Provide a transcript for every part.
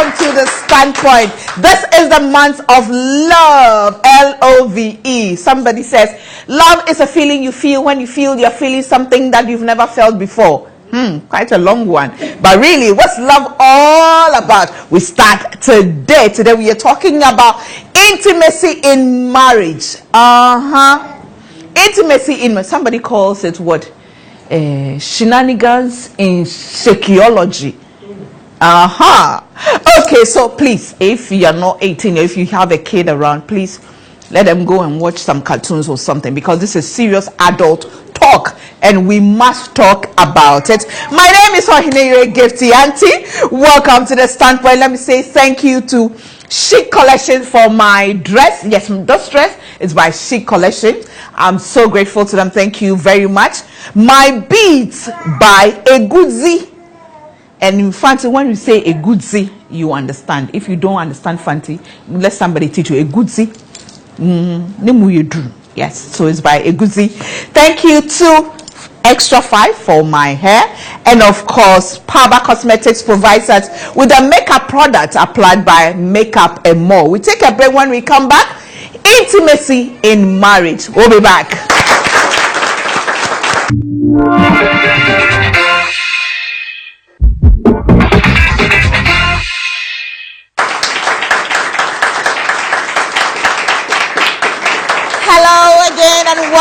welcome to the Standpoint. This is the month of love, L-O-V-E. Somebody says, love is a feeling you feel when you feel you're feeling something that you've never felt before. Quite a long one. But really, what's love all about? We start today. Today we are talking about intimacy in marriage. Intimacy in, somebody calls it what? Shenanigans in psychology. Okay, so please, if you're not 18, if you have a kid around, please let them go and watch some cartoons or something, because this is serious adult talk and we must talk about it. My name is Ohineyere Gifty Auntie. Welcome to the Standpoint. Let me say thank you to Chic Collection for my dress. Yes, this dress is by Chic Collection. I'm so grateful to them. Thank you very much. My beads by Eguzi. And in Fanti, when you say Eguzi, you understand. If you don't understand Fanti, let somebody teach you Eguzi. Yes, so it's by Eguzi. Thank you to Extra 5 for my hair, and of course Power Cosmetics provides us with a makeup product applied by Makeup and More. We take a break. When we come back, intimacy in marriage. We'll be back. Hello again and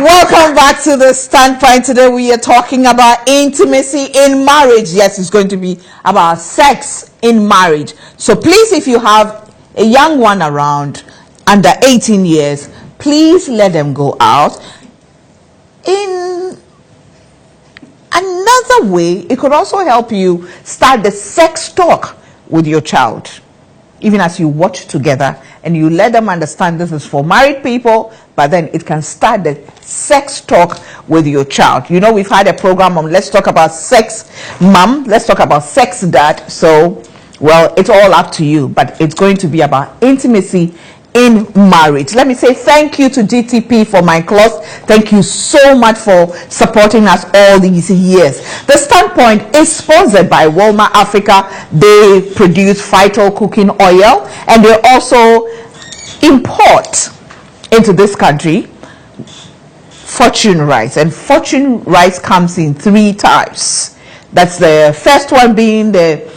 welcome back to the Standpoint. Today we are talking about intimacy in marriage. Yes, it's going to be about sex in marriage. So please, if you have a young one around under 18 years, please let them go out. In another way, it could also help you start the sex talk with your child, even as you watch together and you let them understand this is for married people, but then it can start the sex talk with your child. You know, we've had a program on Let's Talk About Sex Mom, Let's Talk About Sex Dad. So, well, it's all up to you, but it's going to be about intimacy in marriage. Let me say thank you to GTP for my clothes. Thank you so much for supporting us all these years. The Standpoint is sponsored by Walmart Africa. They produce Vital cooking oil, and they also import into this country Fortune rice. And Fortune rice comes in 3 types. That's the first one being the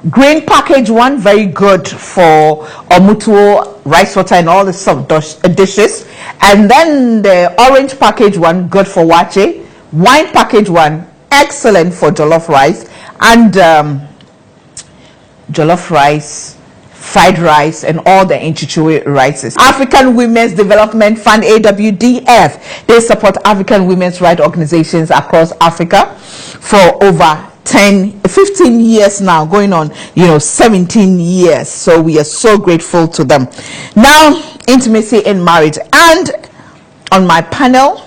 green package one, very good for omutuo, rice water, and all the soft dishes. And then the orange package one, good for wache. Wine package one, excellent for jollof rice, and jollof rice, fried rice, and all the Nchichwe rices. African Women's Development Fund, AWDF, they support African women's rights organizations across Africa for over 15 years now, going on 17 years. So we are so grateful to them. Now, intimacy in marriage, and on my panel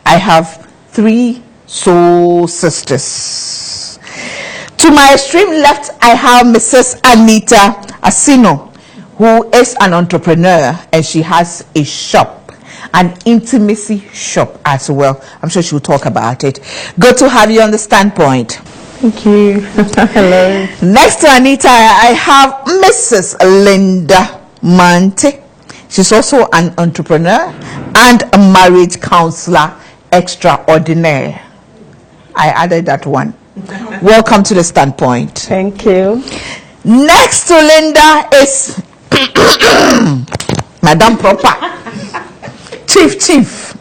I have 3 soul sisters. To my extreme left I have Mrs. Anita Asino, who is an entrepreneur, and she has a shop, an intimacy shop as well. I'm sure she'll talk about it. Good to have you on the Standpoint. Thank you. Hello. Next to Anita, I have Mrs. Linda Mante. She's also an entrepreneur and a marriage counselor extraordinaire. I added that one. Welcome to the Standpoint. Thank you. Next to Linda is Madam Proper, Chief,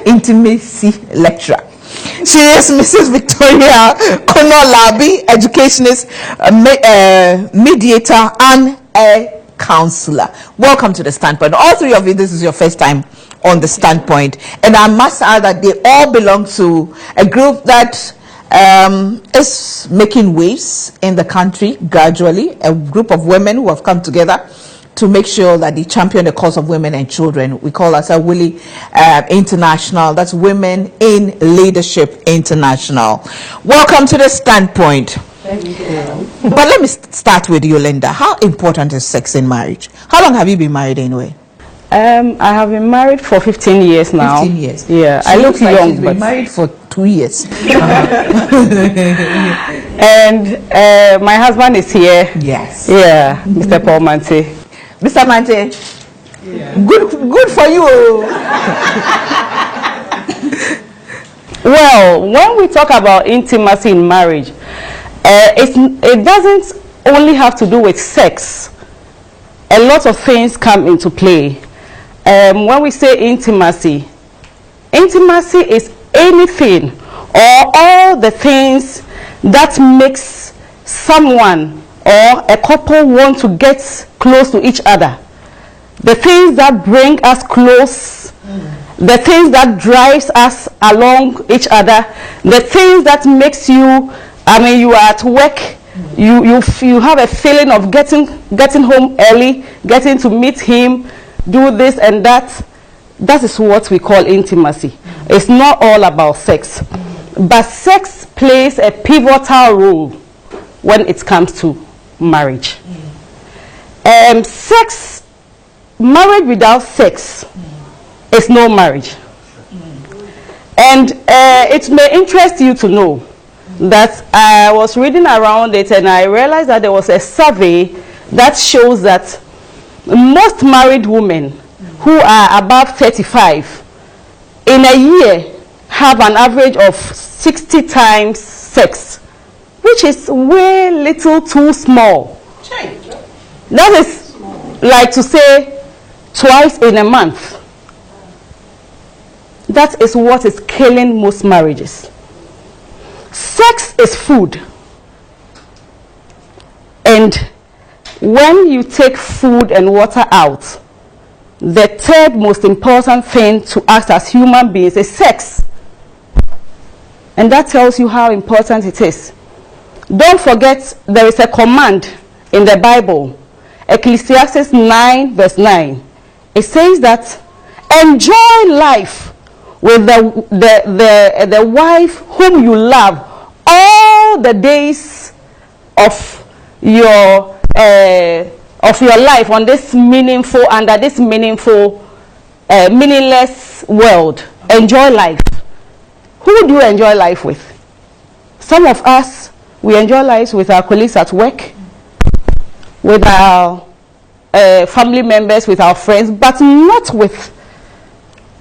intimacy lecturer. She is Mrs. Victoria Konolabi, educationist, mediator, and a counselor. Welcome to the Standpoint. All 3 of you, this is your first time on the Standpoint, and I must add that they all belong to a group that is making waves in the country gradually. A group of women who have come together to make sure that they champion the cause of women and children. We call ourselves Willie International. That's Women in Leadership International. Welcome to the Standpoint. Thank you. But let me start with you, Linda. How important is sex in marriage? How long have you been married anyway? I have been married for 15 years now. 15 years. Yeah, She I look looks like young, she's but been married for 2 years. And my husband is here. Yes. Yeah, Mr. Paul Mante. Mr. Mante, good for you. Well, when we talk about intimacy in marriage, it doesn't only have to do with sex. A lot of things come into play. When we say intimacy is anything or all the things that makes someone or a couple want to get close to each other. The things that bring us close, the things that drives us along each other, the things that makes you, you are at work, you have a feeling of getting home early, getting to meet him, do this and that. That is what we call intimacy. It's not all about sex, but sex plays a pivotal role when it comes to marriage. Marriage without sex is no marriage. And it may interest you to know that I was reading around it and I realized that there was a survey that shows that most married women who are above 35 in a year have an average of 60 times sex, which is way little too small. That is like to say twice in a month. That is what is killing most marriages. Sex is food. And when you take food and water out, the third most important thing to us as human beings is sex. And that tells you how important it is. Don't forget, there is a command in the Bible, Ecclesiastes 9 verse 9. It says that enjoy life with the wife whom you love all the days of your life on this under this meaningful, meaningless world. Enjoy life. Who do you enjoy life with? Some of us, we enjoy lives with our colleagues at work, with our family members, with our friends, but not with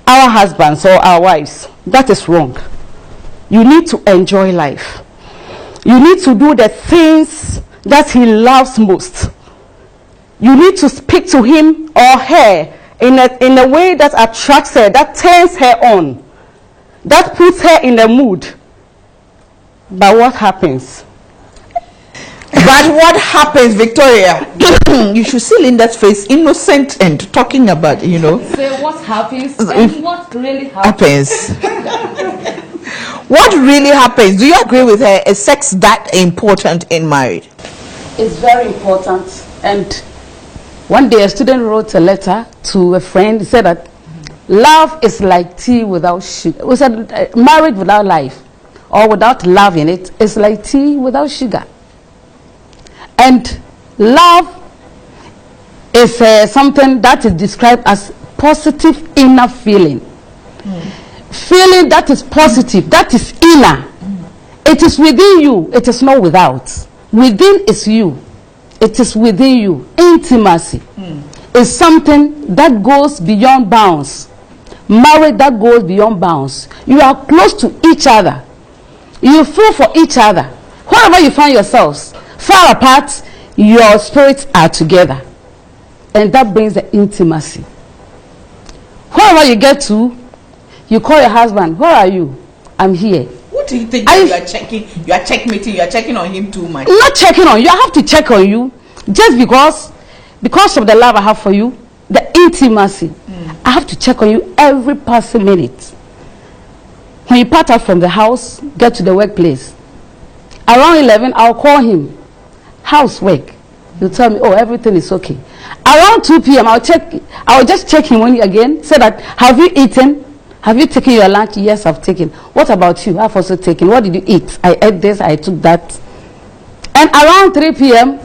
our husbands or our wives. That is wrong. You need to enjoy life. You need to do the things that he loves most. You need to speak to him or her in a way that attracts her, that turns her on, that puts her in the mood. But what happens? Victoria? You should see Linda's face, innocent and talking about, Say what happens and what really happens. What really happens? Do you agree with her? Is sex that important in marriage? It's very important. And one day a student wrote a letter to a friend. He said that love is like tea without sugar. We said marriage without life or without love in it is like tea without sugar. And love is something that is described as positive inner feeling. Feeling that is positive, that is inner. It is within you, it is not without. Within is you, it is within you. Intimacy is something that goes beyond bounds. Marriage that goes beyond bounds. You are close to each other. You feel for each other. Wherever you find yourselves, far apart, your spirits are together. And that brings the intimacy. Wherever you get to, you call your husband. Where are you? I'm here. What do you think you are checking? You are checkmating. You are checking on him too much. Not checking on you. I have to check on you just because of the love I have for you, the intimacy. I have to check on you every passing minute. When you part out from the house, get to the workplace. Around 11, I'll call him. Housework. He'll tell me, oh, everything is okay. Around 2 p.m., I'll just check him again. Say that, have you eaten? Have you taken your lunch? Yes, I've taken. What about you? I've also taken. What did you eat? I ate this, I took that. And around 3 p.m.,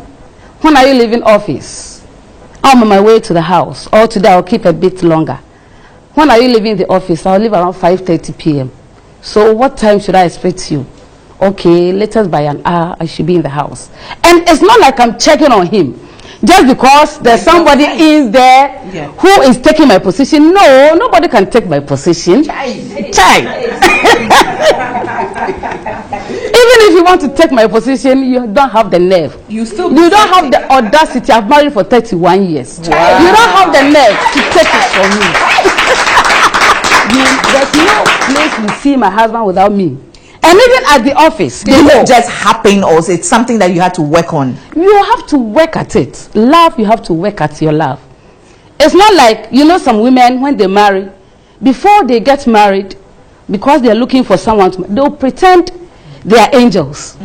when are you leaving office? I'm on my way to the house. Or today I'll keep a bit longer. When are you leaving the office? I'll leave around 5:30 p.m. So what time should I expect you? Okay, latest by an hour, I should be in the house. And it's not like I'm checking on him. Just because there's somebody in there who is taking my position. No, nobody can take my position. Child. Even if you want to take my position, you don't have the nerve. You don't have the audacity. I've married for 31 years. Wow. You don't have the nerve to take it from me. There's no place you see my husband without me. And even at the office, did it just happen, or is it something that you had to work on? You have to work at it. Love, you have to work at your love. It's not like, you know, some women, when they marry, before they get married, because they're looking for someone, they'll pretend they are angels.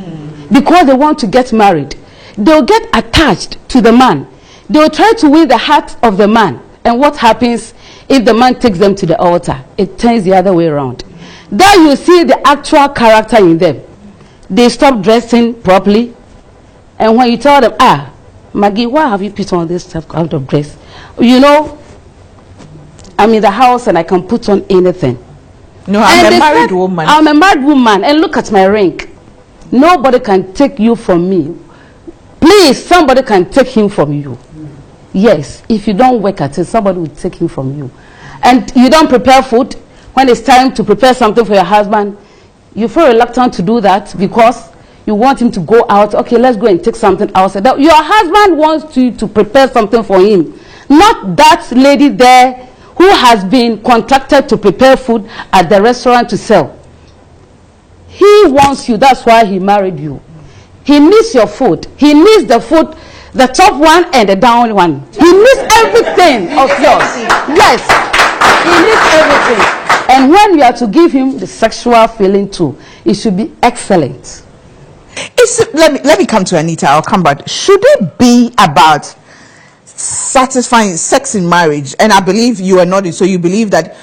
Because they want to get married. They'll get attached to the man. They'll try to win the heart of the man. And what happens if the man takes them to the altar? It turns the other way around. There you see the actual character in them. They stop dressing properly. And when you tell them, Maggie, why have you put on this stuff out of dress? You know, I'm in the house and I can put on anything. No, I'm a married woman. I'm a married woman, and look at my ring. Nobody can take you from me. Please, somebody can take him from you. Yes, if you don't work at it, somebody will take him from you. And you don't prepare food. When it's time to prepare something for your husband, you feel reluctant to do that because you want him to go out. Okay, let's go and take something outside. Your husband wants you to prepare something for him. Not that lady there who has been contracted to prepare food at the restaurant to sell. He wants you. That's why he married you. He needs your food. He needs the food, the top one and the down one. He needs everything of yours. Yes, he needs everything. And when you are to give him the sexual feeling too, it should be excellent. Let me come to Anita. I'll come back. Should it be about satisfying sex in marriage? And I believe you are nodding, so you believe that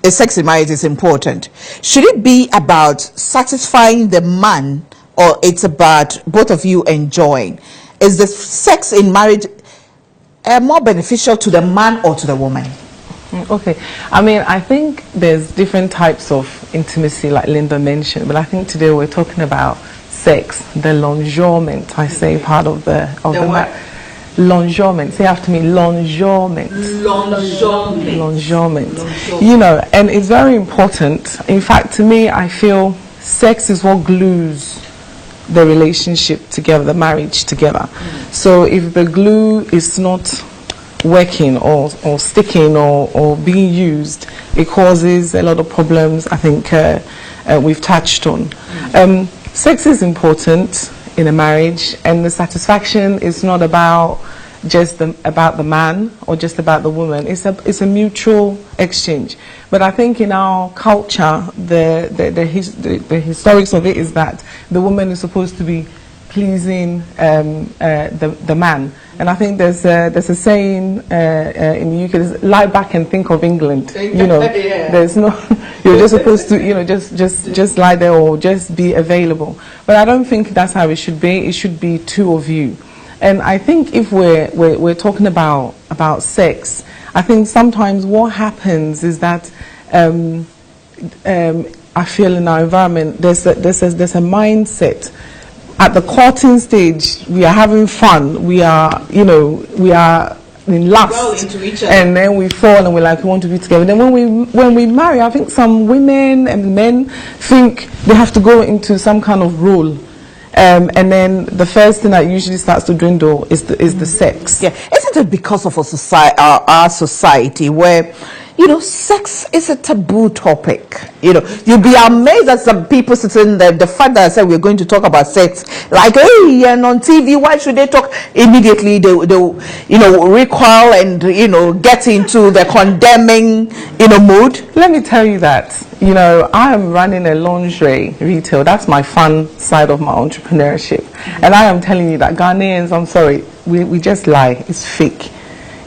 sex in marriage is important. Should it be about satisfying the man, or it's about both of you enjoying? Is the sex in marriage more beneficial to the man or to the woman? Okay, I mean, I think there's different types of intimacy, like Linda mentioned, but I think today we're talking about sex, the longement. I say part of the what? Longement. Say after me, longement. Longement. You know, and it's very important. In fact, to me, I feel sex is what glues the relationship together, the marriage together. So if the glue is not working or sticking or being used, it causes a lot of problems. I think we've touched on. Sex is important in a marriage, and the satisfaction is not about just about the man or just about the woman. It's a mutual exchange. But I think in our culture, the historics of it is that the woman is supposed to be pleasing the man. And I think there's a saying in the UK, lie back and think of England. You know, there's no, you're just supposed to, you know, just lie there or just be available. But I don't think that's how it should be. It should be two of you. And I think if we're talking about sex, I think sometimes what happens is that I feel in our environment there's a mindset. At the courting stage, we are having fun. We are in lust, and then we fall and we want to be together. Then when we marry, I think some women and men think they have to go into some kind of role, and then the first thing that usually starts to dwindle is the sex. Yeah, isn't it because of our society where, you know, sex is a taboo topic? You know, you'll be amazed at some people sitting there. The fact that I said we're going to talk about sex, like, hey, and on TV, why should they talk? Immediately they'll recoil and, you know, get into the condemning, you know, mood. Let me tell you that, you know, I am running a lingerie retail. That's my fun side of my entrepreneurship. And I am telling you that Ghanaians, I'm sorry, we just lie. It's fake.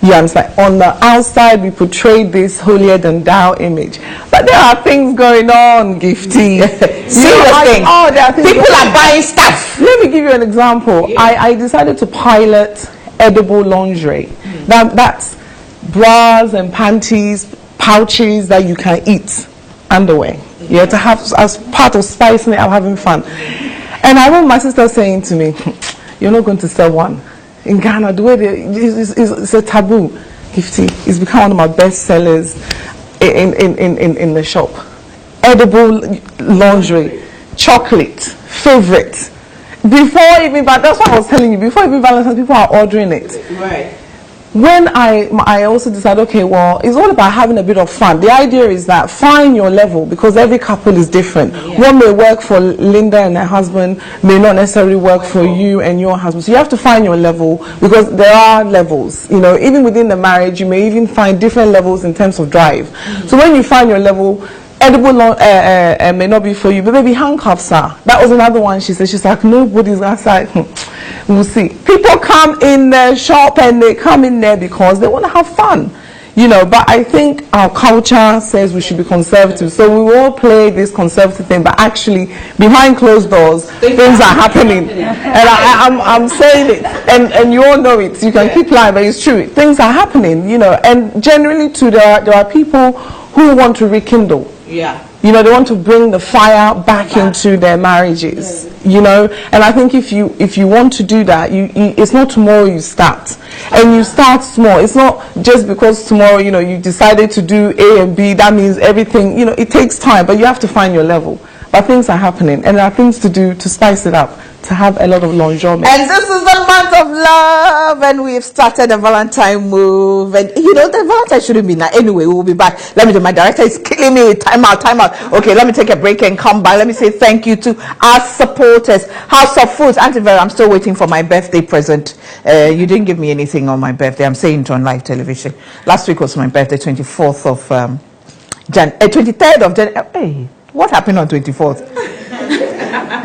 You understand? On the outside, we portray this holier than thou image, but there are things going on, Gifty. Serious things. Oh, there are things. People are buying stuff. Let me give you an example. Yeah. I decided to pilot edible lingerie. That's bras and panties, pouches that you can eat, underwear. Yeah, to have as part of spicing it up, having fun. And I remember my sister saying to me, "You're not going to sell one in Ghana. The way it's a taboo." Gifty, it's become one of my best sellers in the shop. Edible lingerie, chocolate, favorite. Before even, but that's what I was telling you. Before even Valentine's, people are ordering it. Right. When I also decided, okay, well, it's all about having a bit of fun. The idea is that find your level, because every couple is different. Yeah. What may work for Linda and her husband may not necessarily work for you and your husband. So you have to find your level, because there are levels. You know, even within the marriage, you may even find different levels in terms of drive. So when you find your level, edible may not be for you, but maybe handcuffs are. That was another one. She said, she's like, nobody's outside. We'll see. People come in the shop and they come in there because they want to have fun, you know. But I think our culture says we should be conservative, so we all play this conservative thing, but actually behind closed doors things are happening. And I'm saying it, and you all know it. You can keep lying, but it's true. Things are happening, you know. And generally there are people who want to rekindle. Yeah. You know, they want to bring the fire back into their marriages, you know. And I think if you want to do that, it's not tomorrow you start. And you start small. It's not just because tomorrow, you know, you decided to do A and B, that means everything, you know, it takes time, but you have to find your level. But things are happening, and there are things to do to spice it up, to have a lot of lingerie. And this is the month of love, and we've started a Valentine move. And you know, the Valentine shouldn't be now. Anyway, we'll be back. Let me do. My director is killing me with time out. Okay, let me take a break and come back. Let me say thank you to our supporters. House of Foods, Auntie Vera, I'm still waiting for my birthday present. You didn't give me anything on my birthday. I'm saying it on live television. Last week was my birthday, 23rd of January. Hey, what happened on 24th?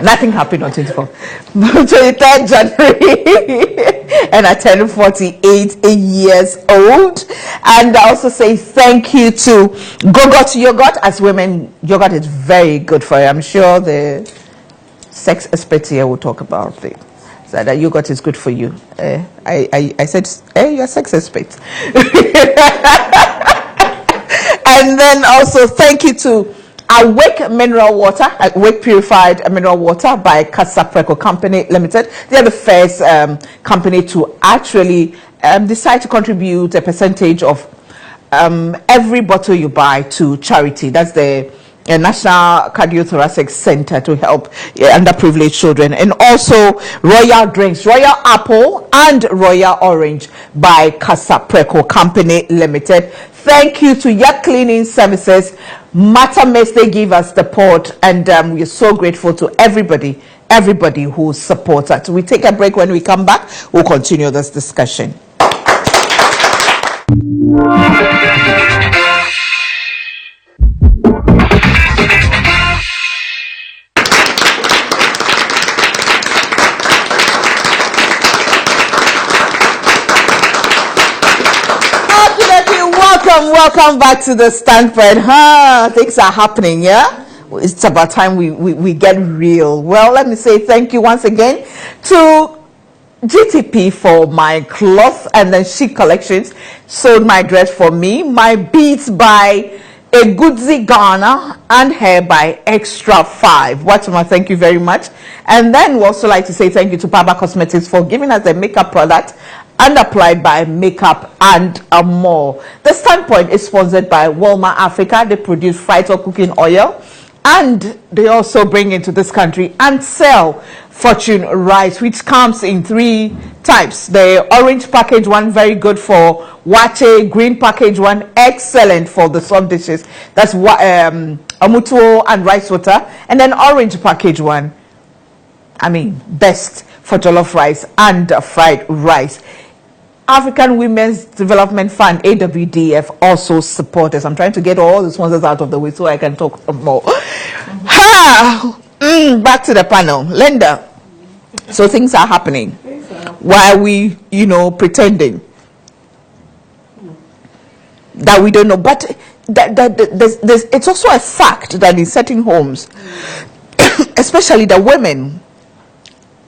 Nothing happened on 24th. 23rd January. And I turned 48 years old. And I also say thank you to Gogot Yogurt. As women, yogurt is very good for you. I'm sure the sex experts here will talk about it. So that yogurt is good for you. I said, hey, you're a sex expert. And then also thank you to Awake Mineral Water, Awake Purified Mineral Water by Casapreco Company Limited. They are the first company to actually decide to contribute a percentage of every bottle you buy to charity. That's the National Cardiothoracic Center to help underprivileged children. And also Royal Drinks, Royal Apple and Royal Orange by Casapreco Company Limited. Thank you to Yacht Cleaning Services. Matames, they give us the support, and we're so grateful to everybody who supports us. We take a break. When we come back, we'll continue this discussion. Welcome back to the Standpoint. Things are happening, yeah? It's about time we get real. Well, let me say thank you once again to GTP for my cloth and then chic collections. Sold my dress for me, my beads by Egudzi Ghana, and hair by Extra 5. Watchman, thank you very much. And then we also like to say thank you to Baba Cosmetics for giving us a makeup product and applied by Makeup and More. The Standpoint is sponsored by Walmart Africa. They produce fried or cooking oil, and they also bring into this country and sell Fortune rice, which comes in 3 types. The orange package one, very good for wache. Green package one, excellent for the soft dishes. That's amutuo and rice water. And then orange package one, I mean, best for jollof rice and fried rice. African Women's Development Fund, AWDF, also support us. I'm trying to get all the sponsors out of the way so I can talk more. Back to the panel. Linda, so things are happening. Why are we, pretending that we don't know? But it's also a fact that in certain homes, especially the women,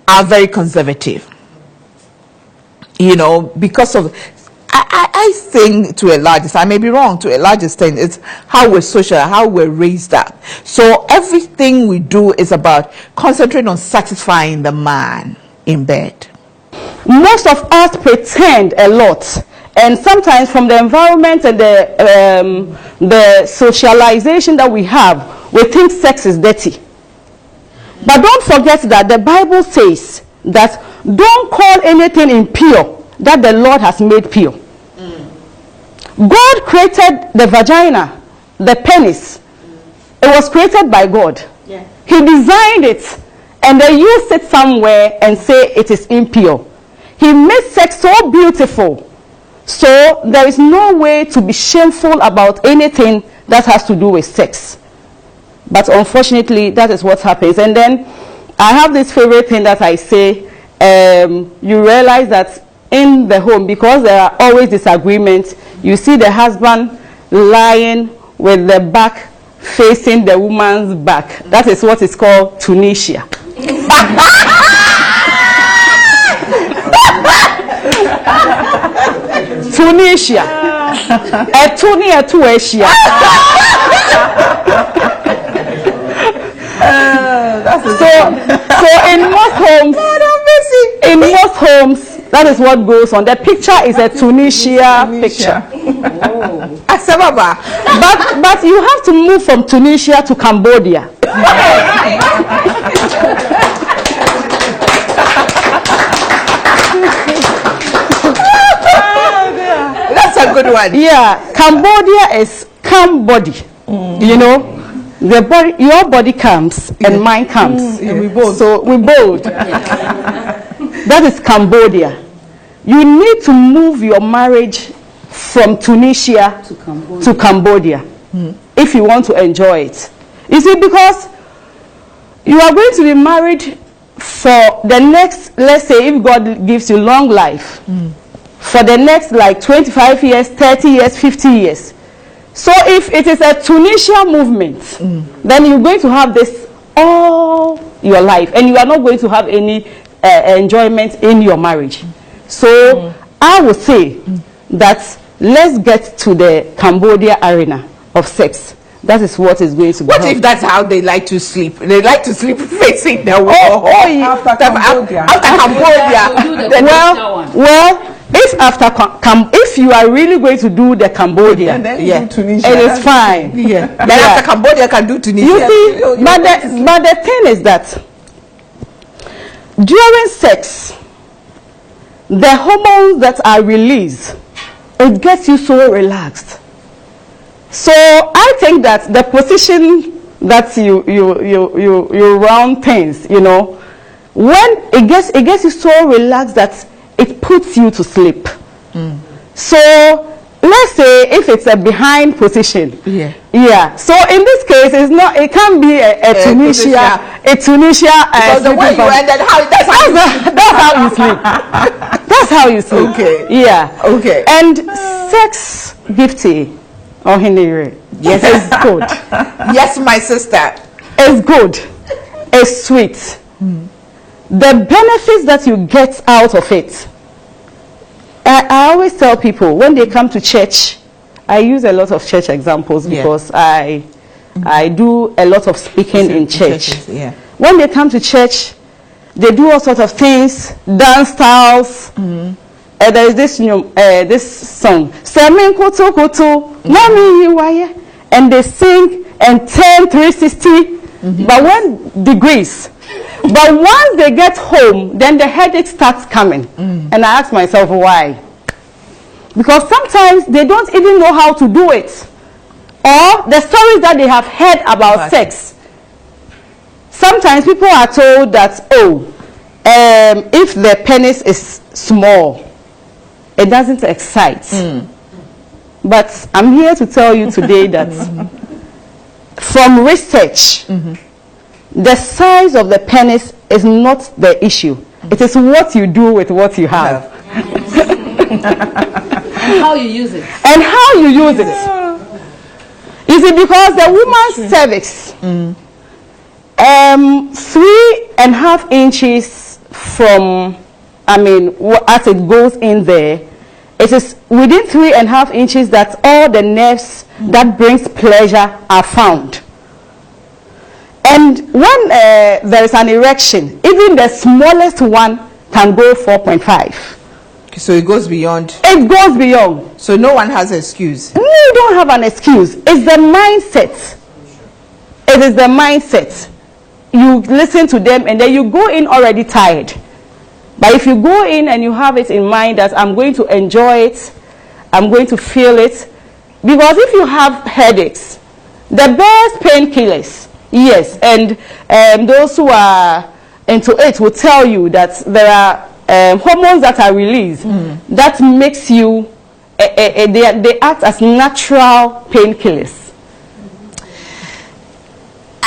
are very conservative. Because of, I I think to a large extent, I may be wrong, to a large extent, it's how we're social, how we're raised up. So everything we do is about concentrating on satisfying the man in bed. Most of us pretend a lot, and sometimes from the environment and the socialization that we have, we think sex is dirty. But don't forget that the Bible says that don't call anything impure that the Lord has made pure. God created the vagina, the penis. It was created by God. Yeah. He designed it, and they used it somewhere and say it is impure. He made sex so beautiful. So there is no way to be shameful about anything that has to do with sex. But unfortunately, that is what happens. And then I have this favorite thing that I say. You realize that in the home, because there are always disagreements, you see the husband lying with the back facing the woman's back. That is what is called Tunisia. Tunisia. So in most homes, that is what goes on. The picture is a Tunisia picture. But you have to move from Tunisia to Cambodia. That's a good one. Yeah, Cambodia is calm body. You know, the body, your body comes and mine comes. And we both. So we both. That is Cambodia. You need to move your marriage from Tunisia to Cambodia if you want to enjoy it. You see, because you are going to be married for the next, let's say if God gives you long life, for the next like 25 years, 30 years, 50 years. So if it is a Tunisia movement, then you're going to have this all your life, and you are not going to have any enjoyment in your marriage. So I would say that let's get to the Cambodia arena of sex. That is what is going to be. What if that's how they like to sleep? They like to sleep facing the wall. After Cambodia. After Cambodia. Well, if you are really going to do the Cambodia, And then do Tunisia. it is fine. Then after Cambodia can do Tunisia. You see, but the thing is that during sex, the hormones that are released, it gets you so relaxed. So I think that the position that you round things, you know, when it gets you so relaxed that it puts you to sleep. So let's say if it's a behind position. So in this case, it's not. It can't be a Tunisia. Because the way you ended, that's how you sleep. That's how you sleep. Okay. Yeah. Okay. And sex, Gifty, or Hinere, yes, it's good. Yes, my sister. It's good. It's sweet. The benefits that you get out of it. I always tell people when they come to church, I use a lot of church examples because I do a lot of speaking in church. When they come to church, they do all sorts of things, dance styles. There is this song, and they sing and turn 360, but 1 degrees. But once they get home, then the headache starts coming. And I ask myself why. Because sometimes they don't even know how to do it. Or the stories that they have heard about sex. Sometimes people are told that, if the penis is small, it doesn't excite. But I'm here to tell you today that from research, the size of the penis is not the issue. It is what you do with what you have. And how you use it. And how you use it. You see, because the woman's cervix, 3.5 inches from, as it goes in there, it is within 3.5 inches that all the nerves that brings pleasure are found. And when there is an erection, even the smallest one can go 4.5. So it goes beyond. It goes beyond. So no one has an excuse. No, you don't have an excuse. It's the mindset. It is the mindset. You listen to them and then you go in already tired. But if you go in and you have it in mind that I'm going to enjoy it, I'm going to feel it. Because if you have headaches, the best painkillers, yes, and those who are into it will tell you that there are hormones that are released that makes you, they act as natural painkillers.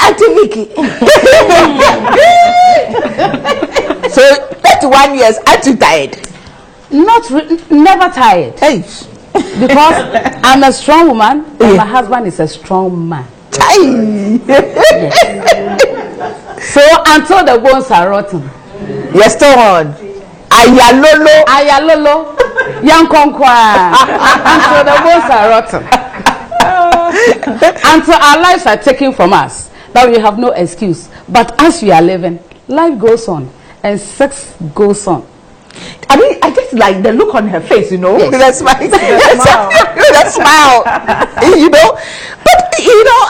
Auntie Vicky. So 31 years, aren't you tired? Never tired. Hey. Because I'm a strong woman and my husband is a strong man. Yes. So until the bones are rotten. You're still on. Ayalolo. Ayalolo. Yankonkwa. Until the bones are rotten. Until our lives are taken from us. That we have no excuse. But as we are living, life goes on. And sex goes on. I mean, I just like the look on her face, you know, yes. That smile, that smile, you know. But you know,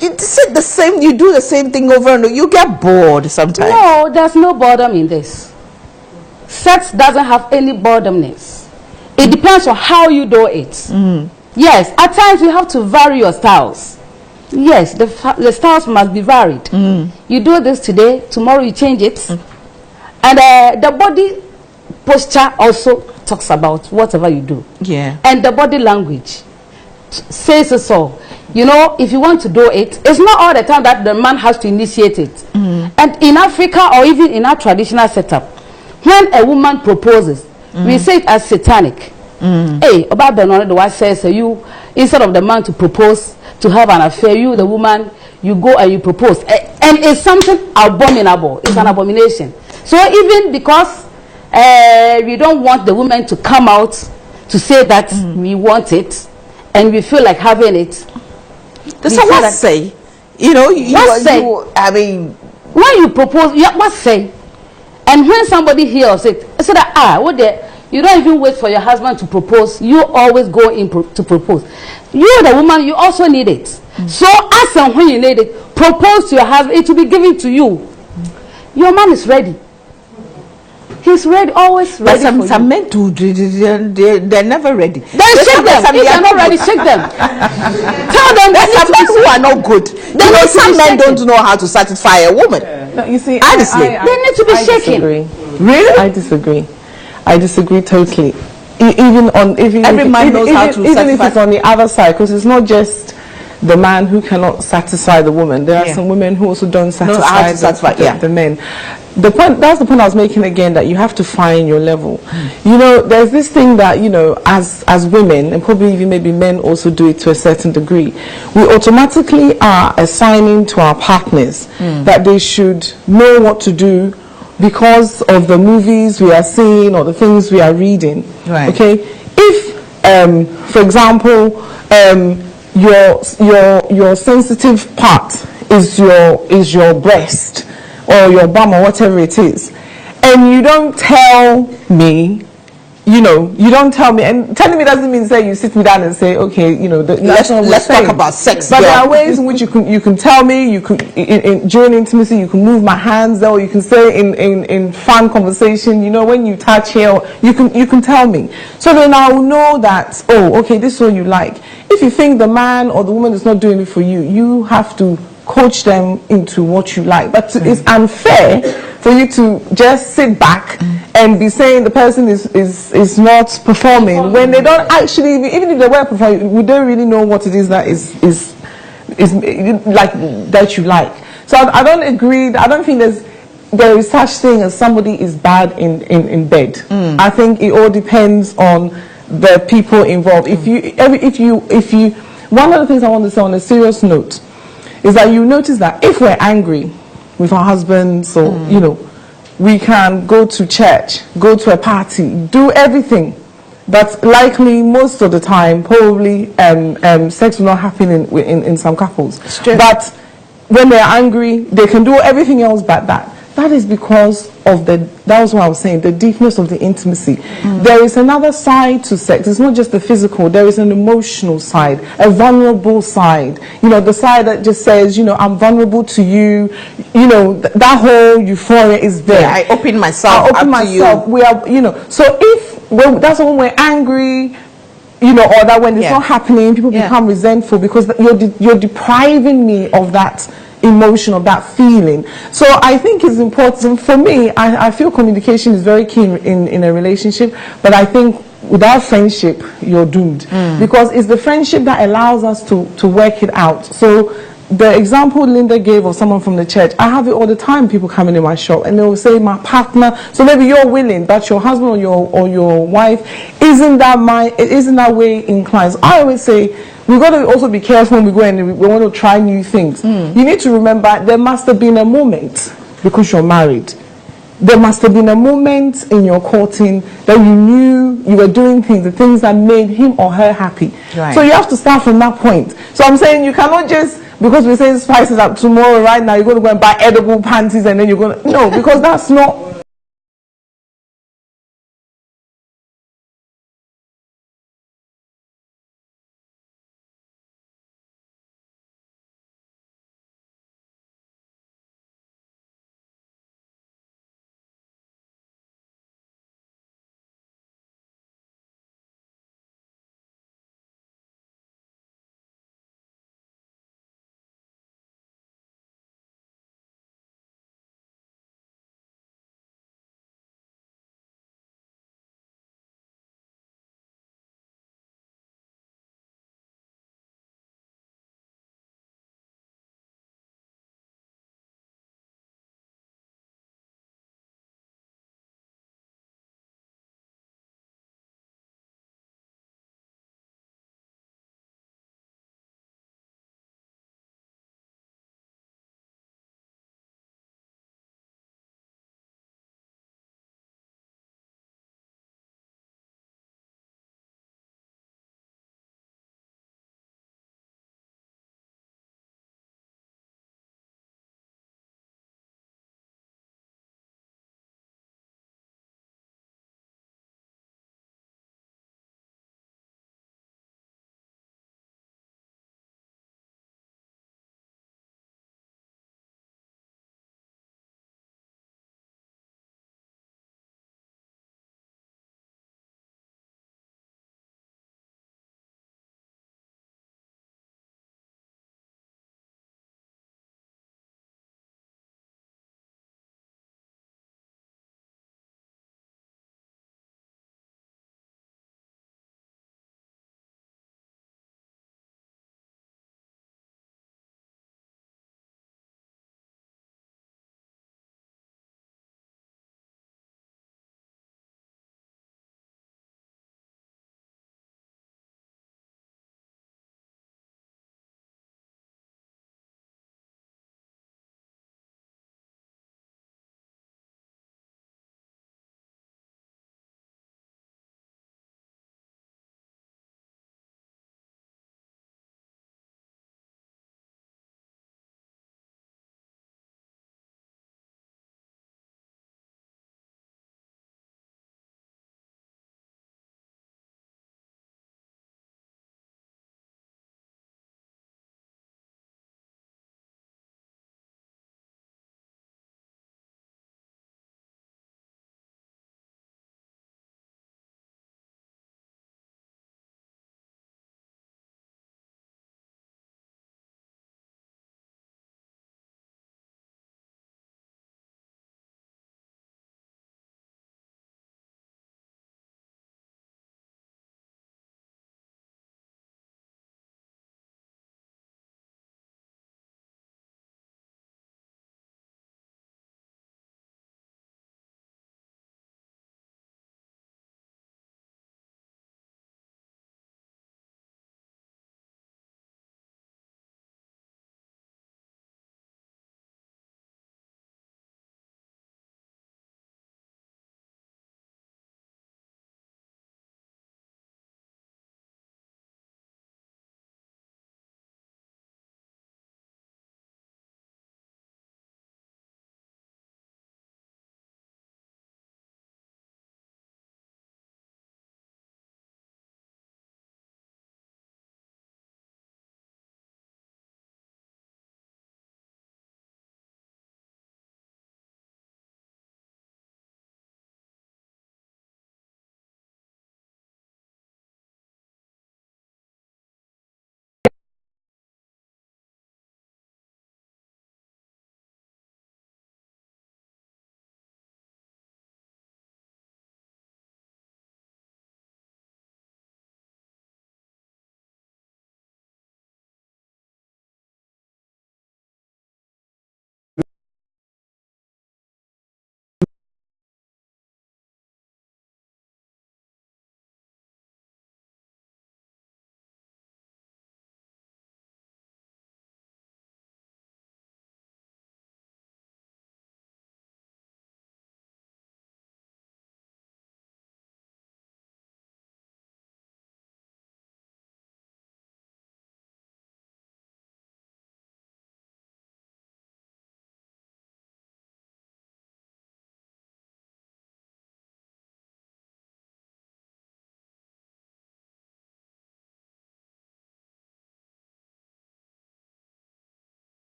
you the same. You do the same thing over and over. You get bored sometimes. No, there's no boredom in this. Sex doesn't have any boredomness. It depends on how you do it. Yes, at times you have to vary your styles. Yes, the styles must be varied. You do this today, tomorrow you change it. And the body posture also talks about whatever you do. Yeah. And the body language says it all. You know, if you want to do it, it's not all the time that the man has to initiate it. And in Africa or even in our traditional setup, when a woman proposes, we say it as satanic. Hey, about the wife says, you, instead of the man to propose, to have an affair, you, the woman, you go and you propose. And it's something abominable. It's an abomination. So even because we don't want the women to come out to say that we want it and we feel like having it. So what say? You know, I mean, when you propose, what say? And when somebody hears it, say that what the, you don't even wait for your husband to propose. You always go in to propose. You, the woman, you also need it. So as and when you need it, propose to your husband. It will be given to you. Your man is ready. He's ready, always ready. But some men too, they're never ready. Then shake them. If they're not ready, shake them. Tell them that some men who are not good. You know, some men don't know how to satisfy a woman. No, you see, honestly, they need to be shaken. Really? I disagree totally. Even every man knows how to satisfy. Even if it's on the other side, because it's not just the man who cannot satisfy the woman. There are some women who also don't satisfy the men. That's the point I was making again, that you have to find your level. You know, there's this thing that, you know, as women, and probably even maybe men also do it to a certain degree, we automatically are assigning to our partners that they should know what to do because of the movies we are seeing or the things we are reading. Right. Okay? If, for example, your sensitive part is your breast or your bum or whatever it is, and you don't tell me, you know, you don't tell me, and telling me doesn't mean say you sit me down and say, okay, you know, let's talk about sex. But there are ways in which you can tell me, you can during intimacy you can move my hands there, or you can say in fun conversation, you know, when you touch here, you can tell me. So then I will know that, oh, okay, this is what you like. If you think the man or the woman is not doing it for you, you have to coach them into what you like. But it's unfair for you to just sit back and be saying the person is not performing when they don't actually, even if they were performing, we don't really know what it is that is like that you like. So I don't agree. I don't think there is such thing as somebody is bad in bed. I think it all depends on the people involved. If you one of the things I want to say on a serious note is that you notice that if we're angry with our husbands, or you know, we can go to church, go to a party, do everything, but likely most of the time, probably sex will not happen in some couples. But when they're angry, they can do everything else but that. That is because of that was what I was saying, the deepness of the intimacy. There is another side to sex. It's not just the physical. There is an emotional side, a vulnerable side. You know, the side that just says, you know, I'm vulnerable to you. You know, that whole euphoria is there. Yeah, I open myself up to you. We are, you know, so that's when we're angry, you know, or that when it's not happening, people become resentful because you're depriving me of that emotion, of that feeling. So I think it's important for me. I feel communication is very key in a relationship, but I think without friendship you're doomed, because it's the friendship that allows us to work it out. So the example Linda gave of someone from the church, I have it all the time. People come into my shop and they will say, my partner, so maybe you're willing, but your husband or your wife isn't that way inclined. So I always say, we've got to also be careful when we go and we want to try new things. You need to remember there must have been a moment, because you're married, there must have been a moment in your courting that you knew you were doing things, the things that made him or her happy. Right. So you have to start from that point. So I'm saying you cannot just, because we say spices up tomorrow, right now, you're going to go and buy edible panties and then you're going to, no, because that's not